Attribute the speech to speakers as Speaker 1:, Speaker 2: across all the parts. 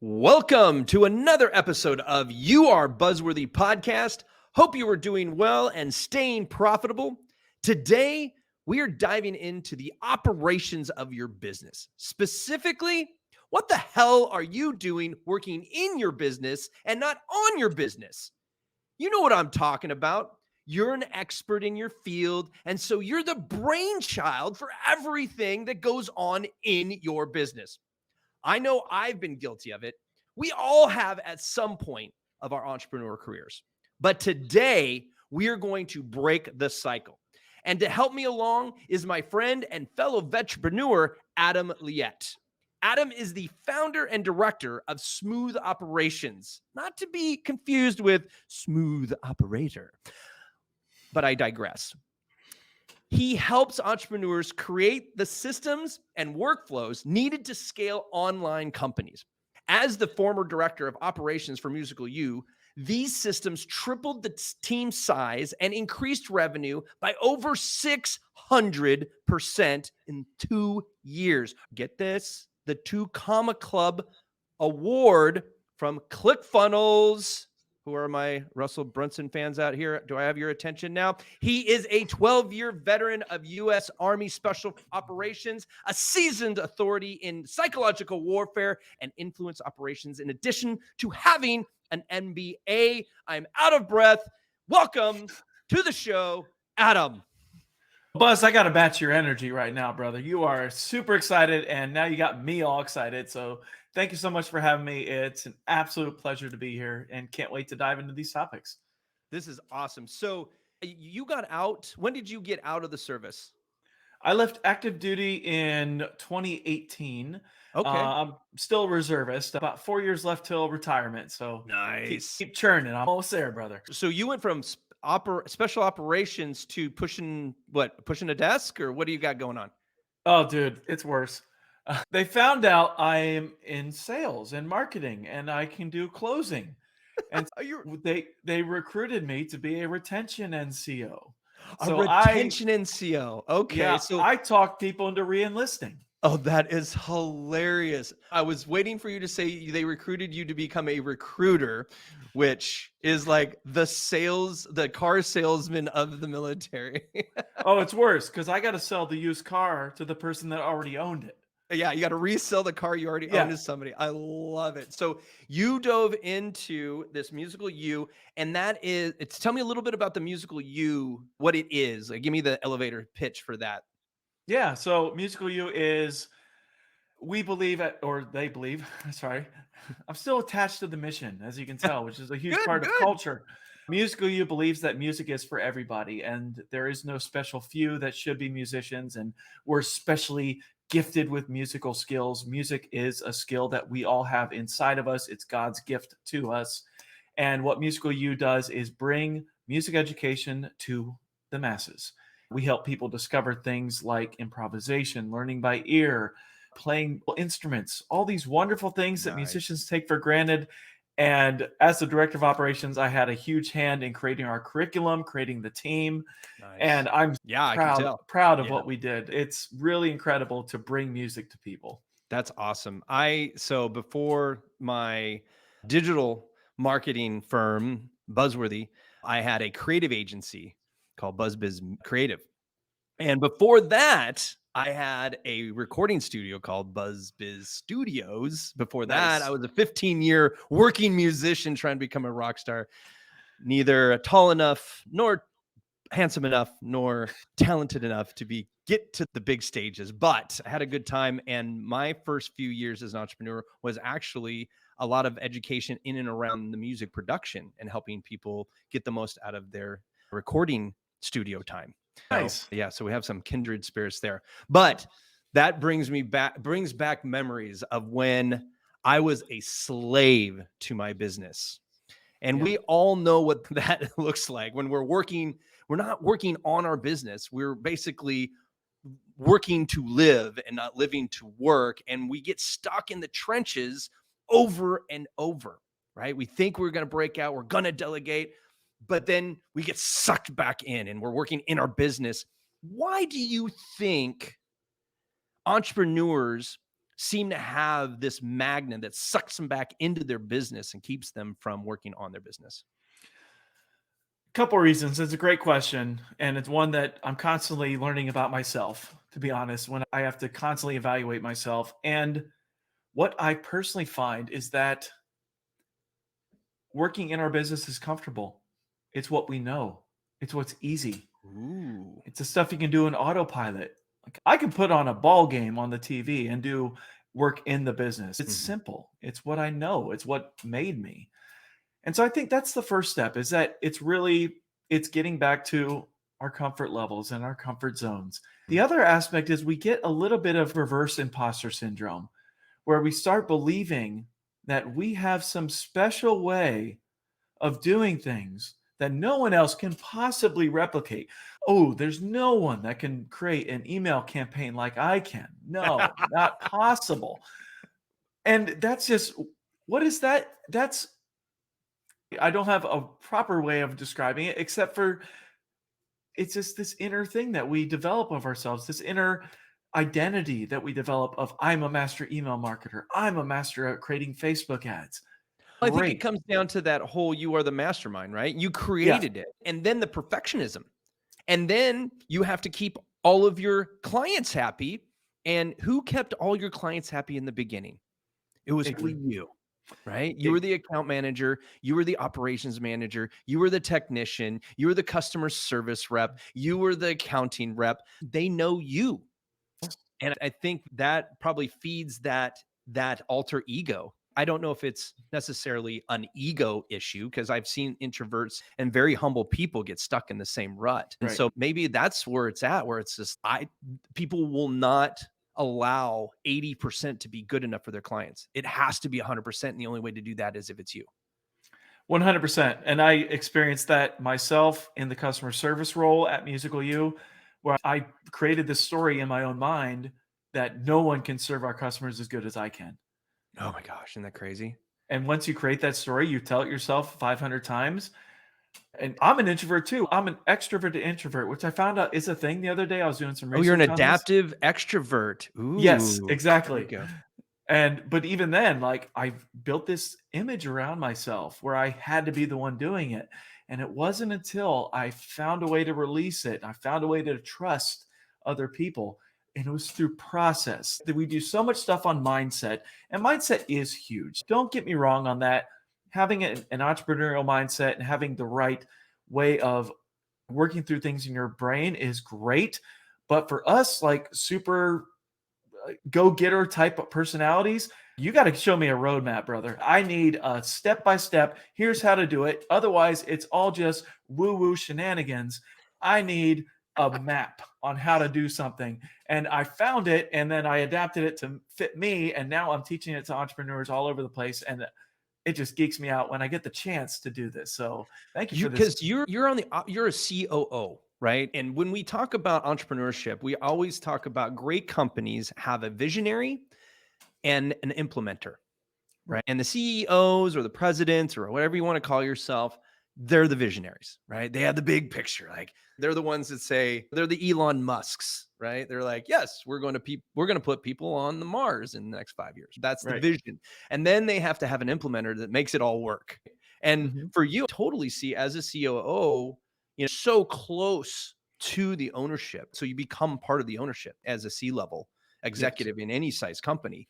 Speaker 1: Welcome to another episode of You Are Buzzworthy podcast. Hope you are doing well and staying profitable. Today, we are diving into the operations of your business. Specifically, what the hell are you doing working in your business and not on your business? You know what I'm talking about. You're an expert in your field, and so you're the brainchild for everything that goes on in your business. I know I've been guilty of it. We all have at some point of our entrepreneur careers. But today, we are going to break the cycle. And to help me along is my friend and fellow vetrepreneur, Adam Liette. Adam is the founder and director of Smooth Operations, not to be confused with Smooth Operator. But I digress. He helps entrepreneurs create the systems and workflows needed to scale online companies. As the former director of operations for Musical You, these systems tripled the team size and increased revenue by over 600% in 2 years. Get this, the 2 Comma Club award from ClickFunnels. Who are my Russell Brunson fans out here? Do I have your attention now? He is a 12-year veteran of U.S. Army Special Operations, a seasoned authority in psychological warfare and influence operations, in addition to having an MBA. I'm out of breath. Welcome to the show, Adam.
Speaker 2: Buzz, I got to match your energy right now, brother. You are super excited, and now you got me all excited. So thank you so much for having me. It's an absolute pleasure to be here, and can't wait to dive into these topics.
Speaker 1: This is awesome. So you got out. When did you get out of the service?
Speaker 2: I left active duty in 2018.
Speaker 1: Okay.
Speaker 2: I'm still a reservist. About 4 years left till retirement. So
Speaker 1: Nice.
Speaker 2: keep churning. I'm almost there, brother.
Speaker 1: So you went from special operations to pushing a desk, or what do you got going on?
Speaker 2: Oh, dude, it's worse. They found out I am in sales and marketing, and I can do closing. And they recruited me to be a retention NCO.
Speaker 1: NCO. Okay.
Speaker 2: Yeah,
Speaker 1: So
Speaker 2: I talk people into re-enlisting.
Speaker 1: Oh, that is hilarious. I was waiting for you to say they recruited you to become a recruiter, which is like the car salesman of the military.
Speaker 2: Oh, it's worse because I got to sell the used car to the person that already owned it.
Speaker 1: Yeah, you got to resell the car you already own to somebody. I love it. So you dove into this Musical You, and tell me a little bit about the Musical You, what it is. Like, give me the elevator pitch for that.
Speaker 2: Yeah, so Musical You is, they believe, sorry, I'm still attached to the mission, as you can tell, which is a huge part of culture. Musical You believes that music is for everybody, and there is no special few that should be musicians, and we're specially gifted with musical skills. Music is a skill that we all have inside of us. It's God's gift to us. And what Musical You does is bring music education to the masses. We help people discover things like improvisation, learning by ear, playing instruments, all these wonderful things that musicians take for granted. And as the director of operations, I had a huge hand in creating our curriculum, creating the team. Nice. And I'm proud of what we did. It's really incredible to bring music to people.
Speaker 1: That's awesome. So before my digital marketing firm, Buzzworthy, I had a creative agency called BuzzBiz Creative. And before that, I had a recording studio called BuzzBiz Studios. Before that, I was a 15-year working musician trying to become a rock star. Neither tall enough, nor handsome enough, nor talented enough to get to the big stages. But I had a good time. And my first few years as an entrepreneur was actually a lot of education in and around the music production and helping people get the most out of their recording studio time.
Speaker 2: Nice.
Speaker 1: So we have some kindred spirits there. But that brings back memories of when I was a slave to my business. And we all know what that looks like when we're working. We're not working on our business. We're basically working to live and not living to work. And we get stuck in the trenches over and over, right? We think we're going to break out. We're going to delegate. But then we get sucked back in and we're working in our business. Why do you think entrepreneurs seem to have this magnet that sucks them back into their business and keeps them from working on their business?
Speaker 2: Couple reasons. It's a great question, and it's one that I'm constantly learning about myself, to be honest, when I have to constantly evaluate myself. And what I personally find is that working in our business is comfortable. It's what we know. It's what's easy.
Speaker 1: Ooh.
Speaker 2: It's the stuff you can do in autopilot. Like I can put on a ball game on the TV and do work in the business. It's simple. It's what I know. It's what made me. And so I think that's the first step is that it's getting back to our comfort levels and our comfort zones. The other aspect is we get a little bit of reverse imposter syndrome where we start believing that we have some special way of doing things that no one else can possibly replicate. Oh, there's no one that can create an email campaign like I can. No, not possible. And that's just, what is that? I don't have a proper way of describing it except for it's just this inner thing that we develop of ourselves, this inner identity that we develop of I'm a master email marketer. I'm a master at creating Facebook ads.
Speaker 1: I think it
Speaker 2: Great.
Speaker 1: comes down to that whole you are the mastermind, right? You
Speaker 2: Yeah,
Speaker 1: created it. And then the perfectionism. And then you have to keep all of your clients happy. And who kept all your clients happy in the beginning? It was
Speaker 2: ex-
Speaker 1: really you, right? You were
Speaker 2: ex-
Speaker 1: the account manager, you were the operations manager, you were the technician, you were the customer service rep, you were the accounting rep. They know you. And I think that probably feeds that alter ego. I don't know if it's necessarily an ego issue because I've seen introverts and very humble people get stuck in the same rut. And
Speaker 2: right.
Speaker 1: so maybe that's where it's at, where it's just people will not allow 80% to be good enough for their clients. It has to be 100%. And the only way to do that is if it's you.
Speaker 2: 100%. And I experienced that myself in the customer service role at Musical You, where I created this story in my own mind that no one can serve our customers as good as I can.
Speaker 1: Oh my gosh, isn't that crazy?
Speaker 2: And once you create that story, you tell it yourself 500 times. And I'm an introvert too. I'm an extrovert to introvert, which I found out is a thing the other day. I was doing some
Speaker 1: Oh, you're an
Speaker 2: research on this.
Speaker 1: adaptive extrovert.
Speaker 2: Yes,
Speaker 1: Ooh, there you
Speaker 2: exactly.
Speaker 1: go.
Speaker 2: But even then, like I've built this image around myself where I had to be the one doing it. And it wasn't until I found a way to release it, I found a way to trust other people. And it was through process that we do so much stuff on mindset, and mindset is huge. Don't get me wrong on that. Having an entrepreneurial mindset and having the right way of working through things in your brain is great. But for us, like super go-getter type of personalities, you got to show me a roadmap, brother. I need a step-by-step. Here's how to do it. Otherwise, it's all just woo-woo shenanigans. I need a map on how to do something. And I found it, and then I adapted it to fit me. And now I'm teaching it to entrepreneurs all over the place. And it just geeks me out when I get the chance to do this. So thank you for this.
Speaker 1: Because you're on the you're a COO, right? And when we talk about entrepreneurship, we always talk about great companies have a visionary and an implementer, right? And the CEOs or the presidents or whatever you want to call yourself, they're the visionaries, right? They have the big picture. Like they're the ones that say they're the Elon Musks, right? They're like, yes, we're going to put people on the Mars in the next 5 years. That's the
Speaker 2: Right.
Speaker 1: vision. And then they have to have an implementer that makes it all work. And
Speaker 2: Mhm.
Speaker 1: for you, totally see as a COO, so close to the ownership. So you become part of the ownership as a C-level
Speaker 2: Yes.
Speaker 1: executive in any size company.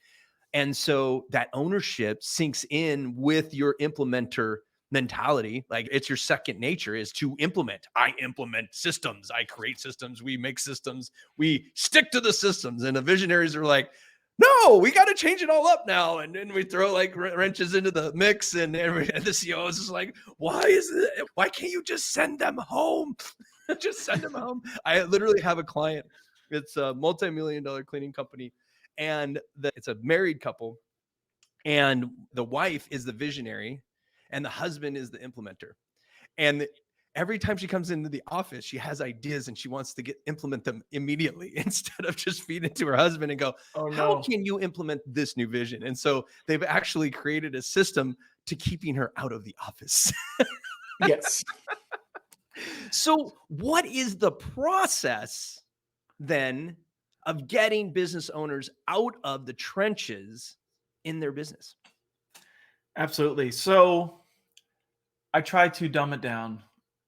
Speaker 1: And so that ownership sinks in with your implementer mentality. Like it's your second nature is to implement. I implement systems. I create systems. We make systems. We stick to the systems. And the visionaries are like, no, we got to change it all up now. And then we throw like wrenches into the mix. And the CEO is just like, why can't you just send them home? Just send them home. I literally have a client. It's a multi-million-dollar cleaning company. And it's a married couple, and the wife is the visionary, and the husband is the implementer. And every time she comes into the office, she has ideas and she wants to implement them immediately instead of just feed it to her husband and go,
Speaker 2: Oh
Speaker 1: how
Speaker 2: no.
Speaker 1: can you implement this new vision? And so they've actually created a system to keeping her out of the office.
Speaker 2: Yes.
Speaker 1: So what is the process then of getting business owners out of the trenches in their business?
Speaker 2: Absolutely. So I try to dumb it down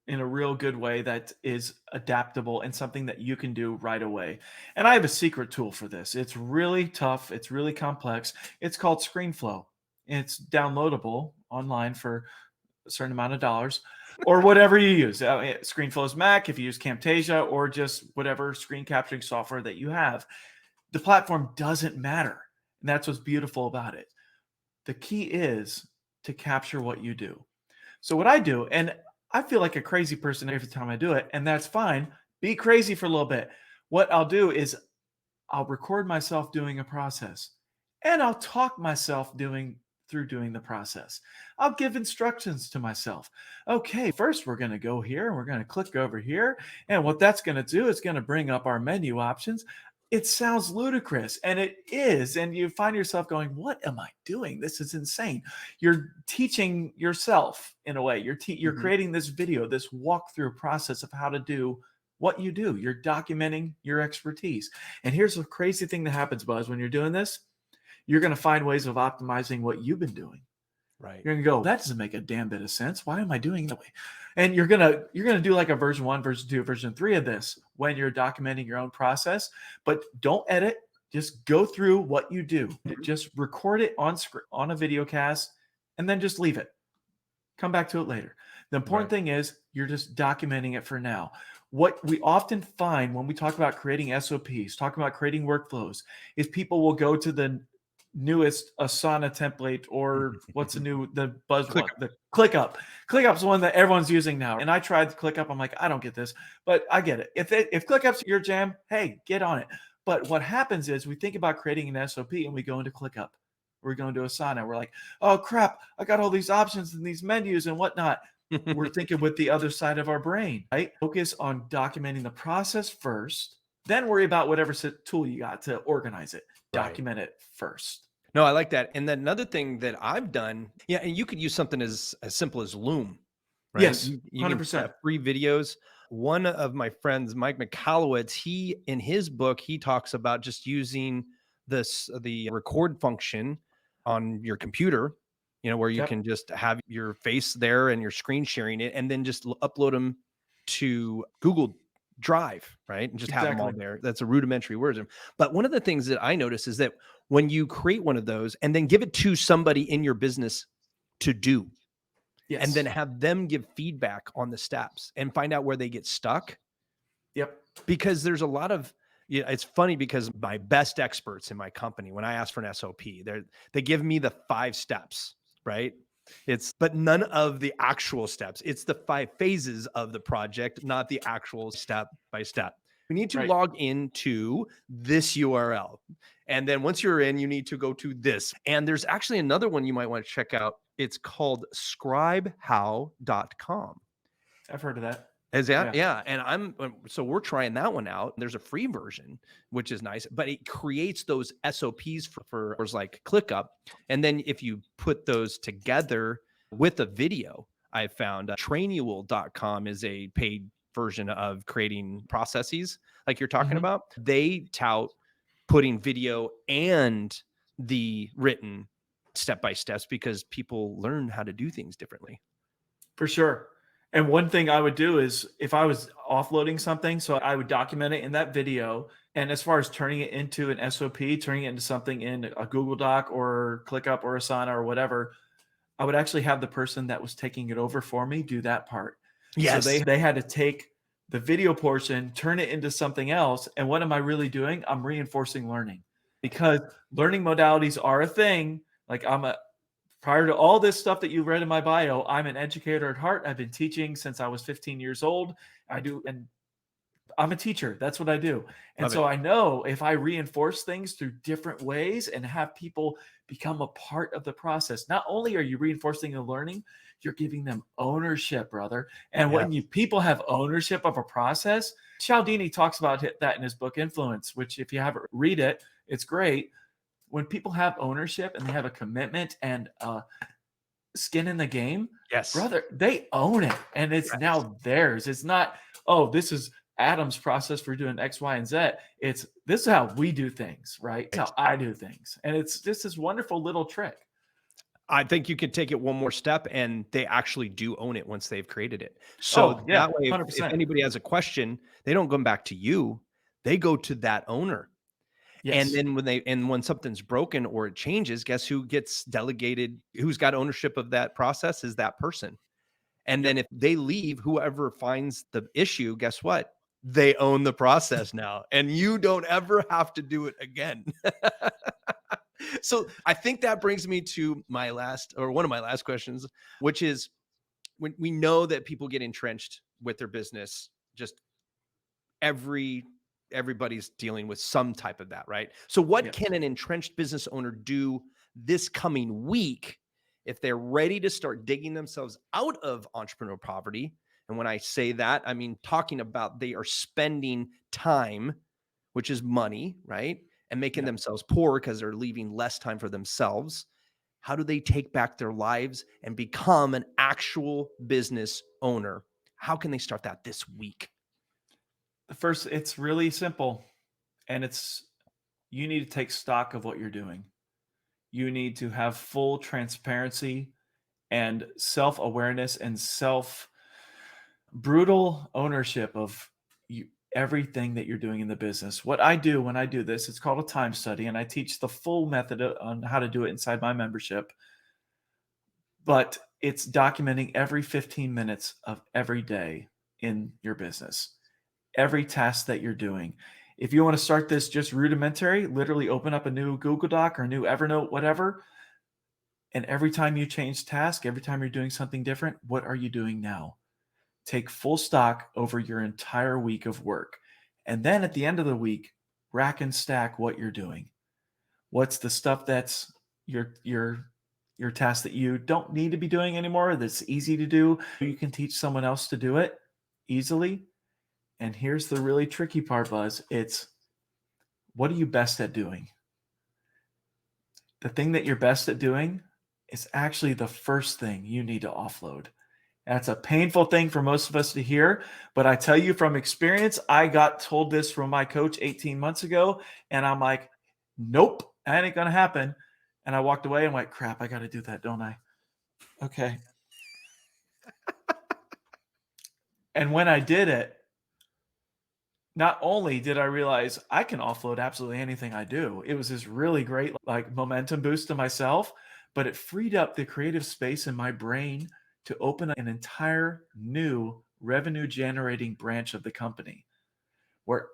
Speaker 2: in a real good way that is adaptable and something that you can do right away. And I have a secret tool for this. It's really tough, it's really complex. It's called ScreenFlow. It's downloadable online for a certain amount of dollars or whatever you use. ScreenFlow's Mac, if you use Camtasia or just whatever screen capturing software that you have. The platform doesn't matter. And that's what's beautiful about it. The key is to capture what you do. So what I do, and I feel like a crazy person every time I do it, and that's fine. Be crazy for a little bit. What I'll do is I'll record myself doing a process and I'll talk myself through doing the process. I'll give instructions to myself. Okay, first we're going to go here and we're going to click over here. And what that's going to do is going to bring up our menu options. It sounds ludicrous, and it is. And you find yourself going, what am I doing? This is insane. You're teaching yourself in a way. You're creating this video, this walkthrough process of how to do what you do. You're documenting your expertise. And here's the crazy thing that happens, Buzz, when you're doing this. You're going to find ways of optimizing what you've been doing.
Speaker 1: Right.
Speaker 2: You're going to go, that doesn't make a damn bit of sense. Why am I doing it that way? And you're going to do like a version 1, version 2, version 3 of this when you're documenting your own process, but don't edit. Just go through what you do. Just record it on a video cast and then just leave it. Come back to it later. The important thing is you're just documenting it for now. What we often find when we talk about creating SOPs, talking about creating workflows, is people will go to the newest Asana template or what's the buzz one, the ClickUp. ClickUp's the one that everyone's using now. And I tried ClickUp. I'm like, I don't get this, but I get it. If ClickUp's your jam, hey, get on it. But what happens is we think about creating an SOP and we go into ClickUp. We're going to Asana. We're like, oh crap, I got all these options and these menus and whatnot. We're thinking with the other side of our brain, right? Focus on documenting the process first, then worry about whatever tool you got to organize it. Document it first.
Speaker 1: No, I like that. And then another thing that I've done, and you could use something as simple as Loom, right?
Speaker 2: Yes,
Speaker 1: you
Speaker 2: 100%.
Speaker 1: Can free videos. One of my friends, Mike McCallowitz, in his book, he talks about just using the record function on your computer, where you can just have your face there and your screen sharing it, and then just upload them to Google Drive, right? And just have them all there. That's a rudimentary version. But one of the things that I notice is that when you create one of those and then give it to somebody in your business to do, and then have them give feedback on the steps and find out where they get stuck.
Speaker 2: Yep.
Speaker 1: Because there's a lot of, it's funny because my best experts in my company, when I ask for an SOP, they give me the 5 steps, right? But none of the actual steps. It's the 5 phases of the project, not the actual step by step. You need to log into this URL. And then once you're in, you need to go to this. And there's actually another one you might want to check out. It's called scribehow.com.
Speaker 2: I've heard of that.
Speaker 1: Is that? Yeah. And so we're trying that one out. There's a free version, which is nice, but it creates those SOPs for like ClickUp. And then if you put those together with a video, I found trainual.com is a paid version of creating processes like you're talking about. They tout putting video and the written step-by-steps because people learn how to do things differently.
Speaker 2: For sure. And one thing I would do is if I was offloading something, so I would document it in that video. And as far as turning it into an SOP, turning it into something in a Google Doc or ClickUp or Asana or whatever, I would actually have the person that was taking it over for me do that part.
Speaker 1: Yes.
Speaker 2: So they had to take the video portion, turn it into something else. And what am I really doing? I'm reinforcing learning because learning modalities are a thing. Like prior to all this stuff that you read in my bio, I'm an educator at heart. I've been teaching since I was 15 years old. And I'm a teacher. That's what I do. And so I know if I reinforce things through different ways and have people become a part of the process, not only are you reinforcing the learning, you're giving them ownership, brother. And when people have ownership of a process, Cialdini talks about that in his book, Influence, which if you haven't read it, it's great. When people have ownership and they have a commitment and skin in the game, brother, they own it. And it's now theirs. It's not, oh, this is Adam's process for doing X, Y, and Z. This is how we do things, right? It's how I do things. And it's just this wonderful little trick.
Speaker 1: I think you could take it one more step, and they actually do own it once they've created it. So that way, if anybody has a question, they don't go back to you, they go to that owner. Yes. And then when something's broken or it changes, guess who gets delegated? Who's got ownership of that process is that person. And then if they leave, whoever finds the issue, guess what? They own the process now, and you don't ever have to do it again. So I think that brings me to one of my last questions, which is, when we know that people get entrenched with their business, just everybody's dealing with some type of that, right? So what can an entrenched business owner do this coming week if they're ready to start digging themselves out of entrepreneurial poverty? And when I say that, I mean talking about they are spending time, which is money, right? And making themselves poor because they're leaving less time for themselves. How do they take back their lives and become an actual business owner? How can they start that this week?
Speaker 2: First, it's really simple, and you need to take stock of what you're doing. You need to have full transparency and self-awareness and brutal ownership of everything that you're doing in the business. What I do when I do this, it's called a time study, and I teach the full method on how to do it inside my membership. But it's documenting every 15 minutes of every day in your business, every task that you're doing. If you want to start this just rudimentary, literally open up a new Google Doc or new Evernote, whatever. And every time you change task, every time you're doing something different, what are you doing now? Take full stock over your entire week of work. And then at the end of the week, rack and stack what you're doing. What's the stuff that's your task that you don't need to be doing anymore, that's easy to do? You can teach someone else to do it easily. And here's the really tricky part, Buzz. It's, what are you best at doing? The thing that you're best at doing is actually the first thing you need to offload. That's a painful thing for most of us to hear, but I tell you from experience, I got told this from my coach 18 months ago, and I'm like, nope, that ain't gonna happen. And I walked away. I'm like, crap, I got to do that, don't I? Okay. And when I did it, not only did I realize I can offload absolutely anything I do, it was this really great momentum boost to myself, but it freed up the creative space in my brain to open an entire new revenue generating branch of the company, where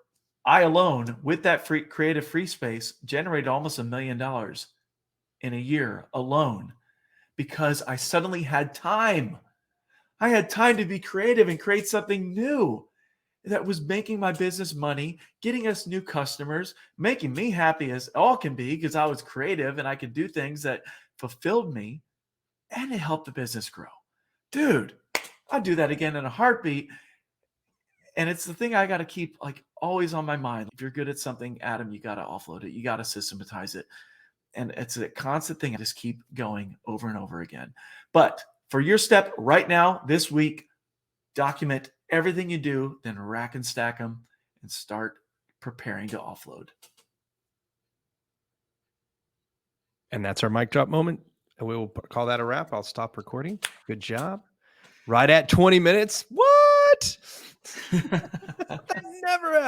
Speaker 2: I alone, with that creative free space, generated almost $1 million in a year alone, because I suddenly had time. I had time to be creative and create something new that was making my business money, getting us new customers, making me happy as all can be, because I was creative and I could do things that fulfilled me, and it helped the business grow. Dude, I'd do that again in a heartbeat. And it's the thing I got to keep always on my mind. If you're good at something, Adam, you got to offload it. You got to systematize it. And it's a constant thing. I just keep going over and over again. But for your step right now, this week, document everything you do, then rack and stack them and start preparing to offload.
Speaker 1: And that's our mic drop moment. And we will call that a wrap. I'll stop recording. Good job. Right at 20 minutes. What? That never happened.